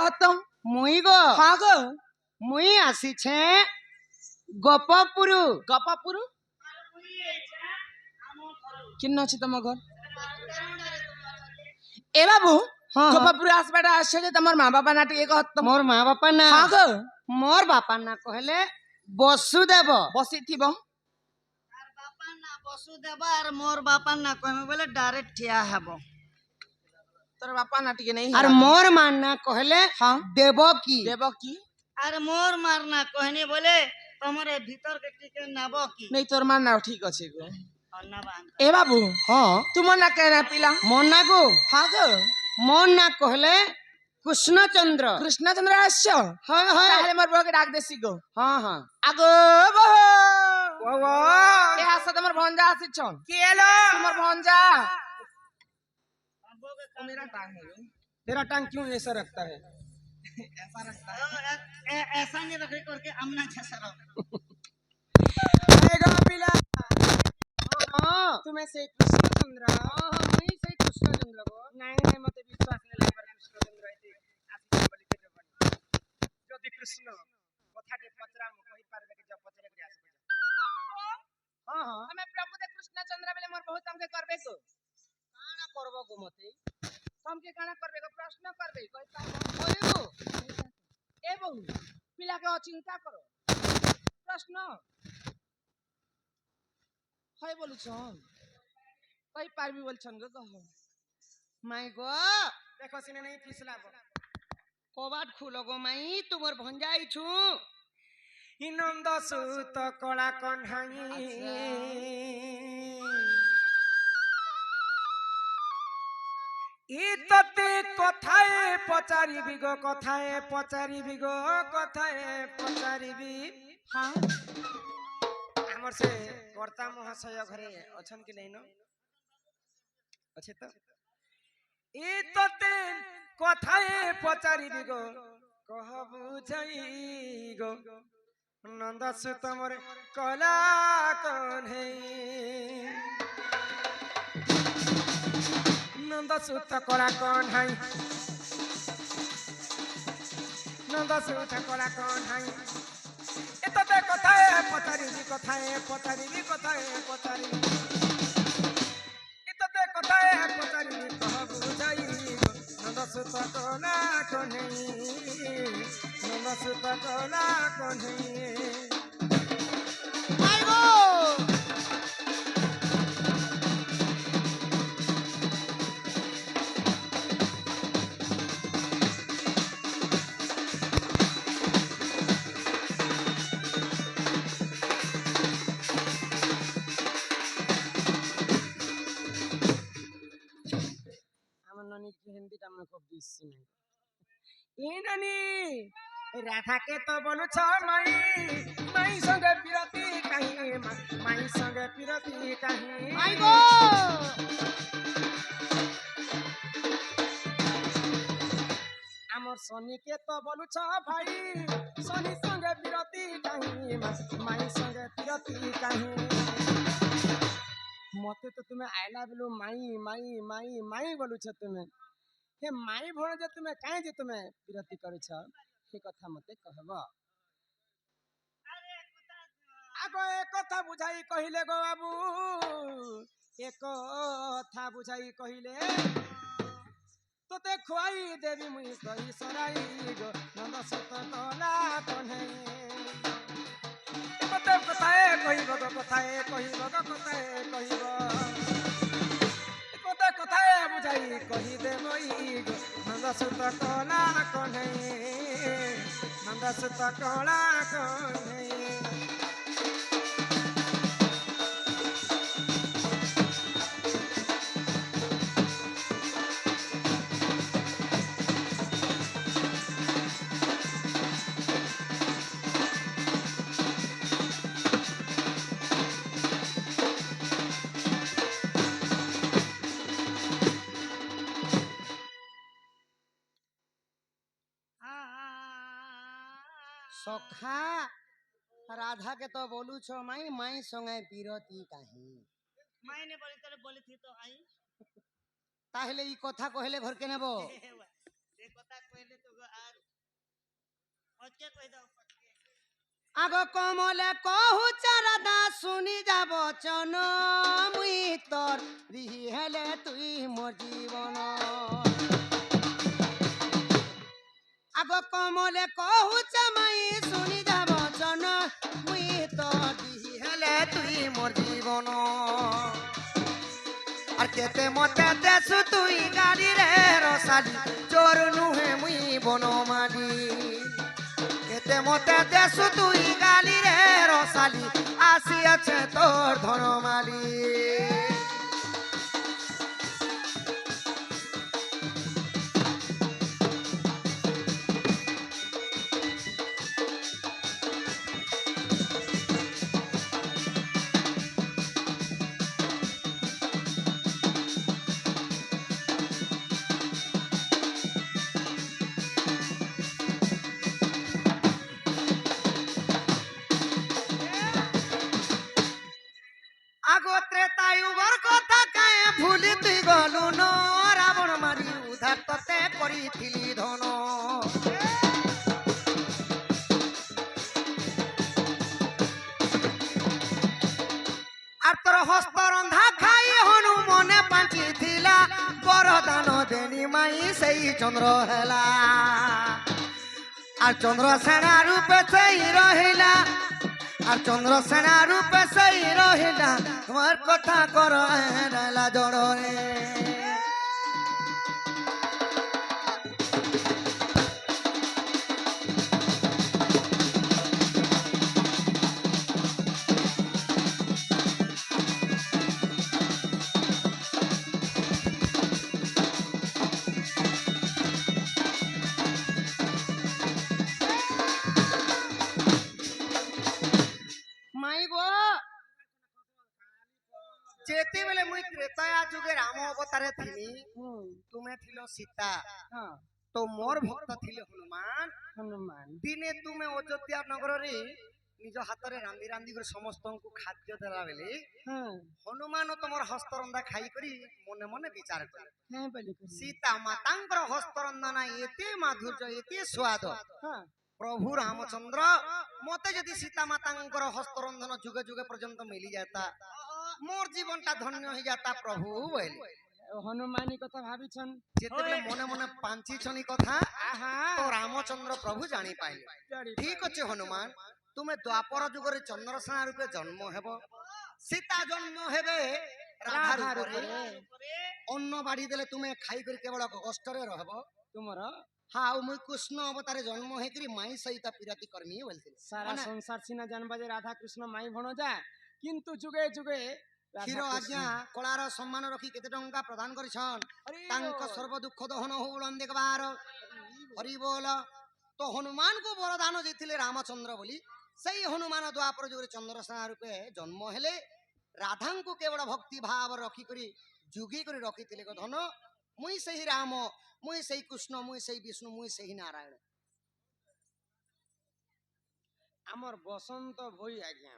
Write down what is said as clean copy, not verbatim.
कहत मुई गो हाँ गो मुई आसी छे गोपपुरु गपापुर किन्न अछि तम घर ए बाबू हाँ गपापुर आसबाटा आछे जे तमर माँ बापा ना टिके कहत मोर माँ बापा ना हाँ गो मोर बापा ना कहले वसुदेव बसी थिबो बापा ना वसुदेव और मोर बापा ना कहमे बोले डायरेक्ट ठिया हेबो तोर बापा ना टिके नहीं और मोर माँ ना कहले हाँ देवकी देबो की और मोर मारना कहने बोले तमरे भीतर के टिके नबो की नहीं तोर माँ ना ठीक अछि गो और नबान ए बाबू हाँ तुम ना कहना पिला मोर ना गो हाँ गो मोर ना कहले कृष्णचंद्र कृष्णचंद्र आस्य हाँ हाँ ताहले मोर बगे डाक देसी गो हाँ हाँ आगो बहो वो ए आसा तमर भंजा आसी छन केलो तुमर भंजा मेरा टांग है ये। तेरा टांग क्यों ऐसा रखता है ऐसा रखता है ऐसा नहीं रखे करके अमना छसरो आएगा पिला हाँ तुम्हें से कृष्णचंद्र हाँ हाँ मुई से कृष्णचंद्र को नहीं मते विश्वास नहीं लागे कृष्णचंद्र है आसी बोली के जबन जदि कृष्ण कथाटे पचरा मु कहि पारबे के जब पचरे के आसे हाँ हाँ हमें प्रभु दे कृष्णचंद्र बेले मोर बहुत हमके करबे को काना करबो गो मते हमके काना करबे को प्रश्न करबे कोई पाबो होइबो ए बहु पिला के चिंता करो प्रश्न হয় বলছন কই পারবি বলছন গো কহ माई गो देखो सिने नहीं फिसला कबाट खुलो गो माई तुमर भंजाई छु हिनंद सुत कला कन्हाई इतते कथाए पचारिबि गो कथाए पचारिबि गो कथाए पचारिबि हाँ हमर से कर्ता महाशय घरे अछन कि नहीं न अच्छे तो इतते कथाए पचारिबि गो कह बुझाई गो नंद सुत मोर कला कन्हई नंद सुत कला कन्हई नंद सुत कला कन्हई इतते कथाए पचारिबि कथाए पचारिबि कथाए पचारिबि इतते कथाए पचारिबि कह बुझाई नंद सुत कला कन्हई नंद सुत कला कन्हई आइगो আমার নানি হিন্দিটা আমরা খুব দিচ্ছি না এই নানি রাধাকে তো বলছ মাই মাই সঙ্গে বিরতি কাহি মাই সঙ্গে বিরতি কাহি আইগো আমার শনিকে তো বলছ ভাই শনি সঙ্গে বিরতি কাহি মাই সঙ্গে বিরতি কাহি মতে তো তুমি আইলা বলো মাই মাই মাই মাই বলুছ তুমি हे माई भण जे तुमे काहे जे तुमे विरति करछ हे कथा मते कहब आगो एक कथा बुझाई कहिले गो बाबू एक कथा बुझाई कहिले तोते खुआई देवी मुई सही सराई गो नंद सुत कला कन्हई मते कथाए कहिब गो कथाए कहिब गो कथाए कहिब कथा कथाए बुझाई कहि देबई गो नंद सुत कला कन्हई नंद सुत कला कन्हई सखा राधा के तो बोलू छो माई माई संगे बिरती काहे मायने बोली तले बोली थी तो आई ताहले ई कथा कहले घर के नेबो ये कथा कहले तो आज ফটকে কই দাও ফটকে আগ কমলে কহুচা রাধা শুনি যাব চন মুই তোর রিহি হেলে তুই মোর জীবন আগ কমলে কহুচা মাই শুনি যাব চন মুই তোর রিহি হেলে তুই মোর জীবন আর কেতে মতে দেশু তুই গাড়ি রে রসালি চোর নুহে মুই বনমালি কেতে মতে দেশু তুই গালি রে রসালি আসিয়াছে তোর ধনমালি আগো ত্রেতায়ুগর কথা কায়ে ভুলি তুই গলু ন রাবণ মারি উধার ততে করিছিলি ধন আর তোর হস্ত রন্ধা খাই হনু মনে পাঁচি থিলা বরদান দেনি মাই সেই চন্দ্র হেলা আর চন্দ্র সেনা রূপে সেই রহিলা আর চন্দ্র সেনা রূপে সেই রহিলা তোমার কথা কর হেলা জড়রে মাই গো যেতেবেলে মুই ত্রেতয়া যুগে রাম অবতারে থিলি তুমি থিল সীতা তো মোর ভক্ত থিলে হনুমান হনুমান দিনে তুমি অযোধ্যা নগরে নিজ হাତରେ রান্ধি রান্ধি করে ସମସ୍ତଙ୍କୁ ଖାଦ୍ୟ ଦେଲା ବେଲେ ହନୁମାନ ତମର ହସ୍ତରନ୍ଧା ଖାଇକରି ମନେ ମନେ ବିଚାର କଲେ হ্যাঁ বলি করি। ସୀତା ମାତାଙ୍କର ହସ୍ତରନ୍ଧନା ଏତେ ମାଧୁର୍ଯ୍ୟ ଏତେ ସ୍ୱାଦ হ্যাঁ ପ୍ରଭୁ ରାମଚନ୍ଦ୍ର ମତେ ଯଦି ସୀତା ମାତାଙ୍କର ହସ୍ତରନ୍ଧନ ଯୁଗ ଯୁଗ ପର୍ଯ୍ୟନ୍ତ ମିଳି ଯାତା ମୋର ଜୀବନଟା ଧନ୍ୟ ହେଇଯାତା ପ୍ରଭୁ ବୋଇଲେ হনুমানি কথা ভাবিছন ଯେତେବେଳେ ମନେ ମନେ ପାଞ୍ଚିଛନି କଥା আহা ତ ରାମଚନ୍ଦ୍ର ପ୍ରଭୁ ଜାଣି ପାଇଲେ ଠିକ ଅଛି ହନୁମାନ ତୁମେ ଦ୍ୱାପର ଯୁଗରେ ଚନ୍ଦ୍ରସେନା ରୂପେ ଜନ୍ମ ହେବ ସୀତା ଜନ୍ମ ହେବେ ରାଧା ରୂପରେ ଅନ୍ନ ବାଢି ଦେଲେ ତୁମେ ଖାଇକରି କେବଳ କଷ୍ଟରେ ରହିବ তোমার ହଁ ଆଉ ମୁଇଁ କୃଷ୍ଣ ଅବତାରେ ଜନ୍ମ ହେଇକରି ମାଇ ସହିତ ପିରାତି କର୍ମି ବୋଲିଥିଲି সারা সংসার সিনা জানবা যে রাধা কৃষ্ণ মাই ভণজা কিন্তু যুগে যুগে রাধা କ୍ଷୀର কৃষ্ণ- ଆଜ୍ଞା କଳାର ସମ୍ମାନ ରଖି କେତେ ଟଙ୍କା ପ୍ରଦାନ କରିଛନ୍ হরি ତାଙ୍କ ବୋଲ। ସର୍ବ ଦୁଃଖ ଦହନ ହଉଳନ ଦେଖବାର ହରି ବୋଲ ତ ହନୁମାନଙ୍କୁ ବରଦାନ ଦେଇଥିଲେ ରାମଚନ୍ଦ୍ର ବୋଲି ସେଇ ହନୁମାନ ଦ୍ୱାପର ଯୁଗରେ ଚନ୍ଦ୍ରସେନା ରୂପେ ଜନ୍ମ ହେଲେ ରାଧାଙ୍କୁ କେବଳ ଭକ୍ତି ଭାବ ରଖିକରି ଯୁଗି କରି ରଖିଥିଲେ ଗୋ ଧନ ମୁଇଁ ସେହି ରାମ ମୁଇଁ ସେହି କୃଷ୍ଣ ମୁଇଁ ସେହି ବିଷ୍ଣୁ ମୁଇଁ ସେହି ନାରାୟଣ আমার বসন্ত ভই আজ্ঞা